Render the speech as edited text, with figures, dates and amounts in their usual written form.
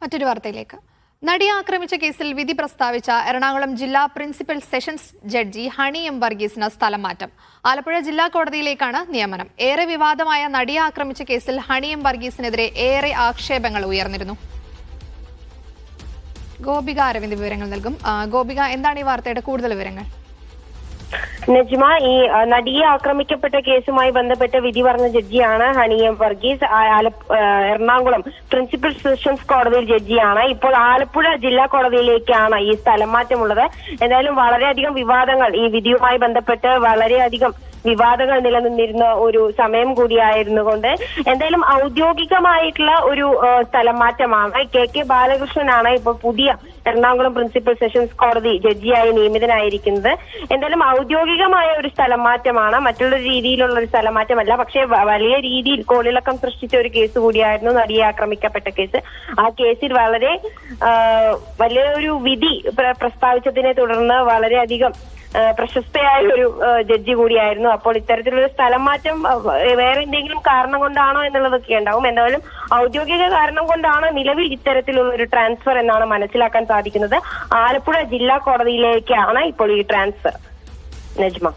മറ്റൊരു വാർത്തയിലേക്ക്. നടിയെ ആക്രമിച്ച കേസിൽ വിധി പ്രസ്താവിച്ച എറണാകുളം ജില്ലാ principal sessions judge Honey M വർഗീസിന് സ്ഥലം മാറ്റം. ആലപ്പുഴ ജില്ലാ കോടതിയിലേക്കാണ് നിയമനം. ഏറെ വിവാദമായ നടിയെ ആക്രമിച്ച കേസിൽ ഹണി എം വർഗീസിനെതിരെ ഏറെ ആക്ഷേപങ്ങൾ ഉയർന്നിരുന്നു. ഗോപിക അരവിന്ദ് വിവരങ്ങൾ നൽകും. ഗോപിക, എന്താണ് ഈ വാർത്തയുടെ കൂടുതൽ വിവരങ്ങൾ? നജ്മ, ഈ നടിയെ ആക്രമിക്കപ്പെട്ട കേസുമായി ബന്ധപ്പെട്ട് വിധി പറഞ്ഞ ജഡ്ജിയാണ് Honey M Varghese. Ernakulam principal sessions കോടതിയിൽ ജഡ്ജിയാണ്. ഇപ്പോൾ ആലപ്പുഴ ജില്ലാ കോടതിയിലേക്കാണ് ഈ സ്ഥലം മാറ്റമുള്ളത്. എന്തായാലും വളരെയധികം വിവാദങ്ങൾ ഈ വിധിയുമായി ബന്ധപ്പെട്ട് വളരെയധികം വിവാദങ്ങൾ നിലനിന്നിരുന്ന ഒരു സമയം കൂടിയായിരുന്നുകൊണ്ട് എന്തായാലും ഔദ്യോഗികമായിട്ടുള്ള ഒരു സ്ഥലം മാറ്റമാണ്. കെ ബാലകൃഷ്ണനാണ് ഇപ്പോൾ പുതിയ എറണാകുളം പ്രിൻസിപ്പൽ സെഷൻസ് കോടതി ജഡ്ജിയായി നിയമിതനായിരിക്കുന്നത്. എന്തായാലും ഔദ്യോഗികമായ ഒരു സ്ഥലം മാറ്റമാണ്, മറ്റുള്ള രീതിയിലുള്ള ഒരു സ്ഥലം മാറ്റമല്ല. പക്ഷേ വലിയ രീതിയിൽ കോളിളക്കം സൃഷ്ടിച്ച ഒരു കേസ് കൂടിയായിരുന്നു നടിയെ ആക്രമിക്കപ്പെട്ട കേസ്. ആ കേസിൽ വളരെ വലിയൊരു വിധി പ്രസ്താവിച്ചതിനെ തുടർന്ന് വളരെയധികം പ്രശസ്തയായ ഒരു ജഡ്ജി കൂടിയായിരുന്നു. അപ്പോൾ ഇത്തരത്തിലൊരു സ്ഥലം മാറ്റം വേറെ എന്തെങ്കിലും കാരണം കൊണ്ടാണോ എന്നുള്ളതൊക്കെ ഉണ്ടാവും. എന്തായാലും ഔദ്യോഗിക കാരണം കൊണ്ടാണ് നിലവിൽ ഇത്തരത്തിലുള്ള ഒരു ട്രാൻസ്ഫർ എന്നാണ് മനസ്സിലാക്കാൻ സാധിക്കുന്നത്. ആലപ്പുഴ ജില്ലാ കോടതിയിലേക്കാണ് ഇപ്പോൾ ഈ ട്രാൻസ്ഫർ. നജ്മ.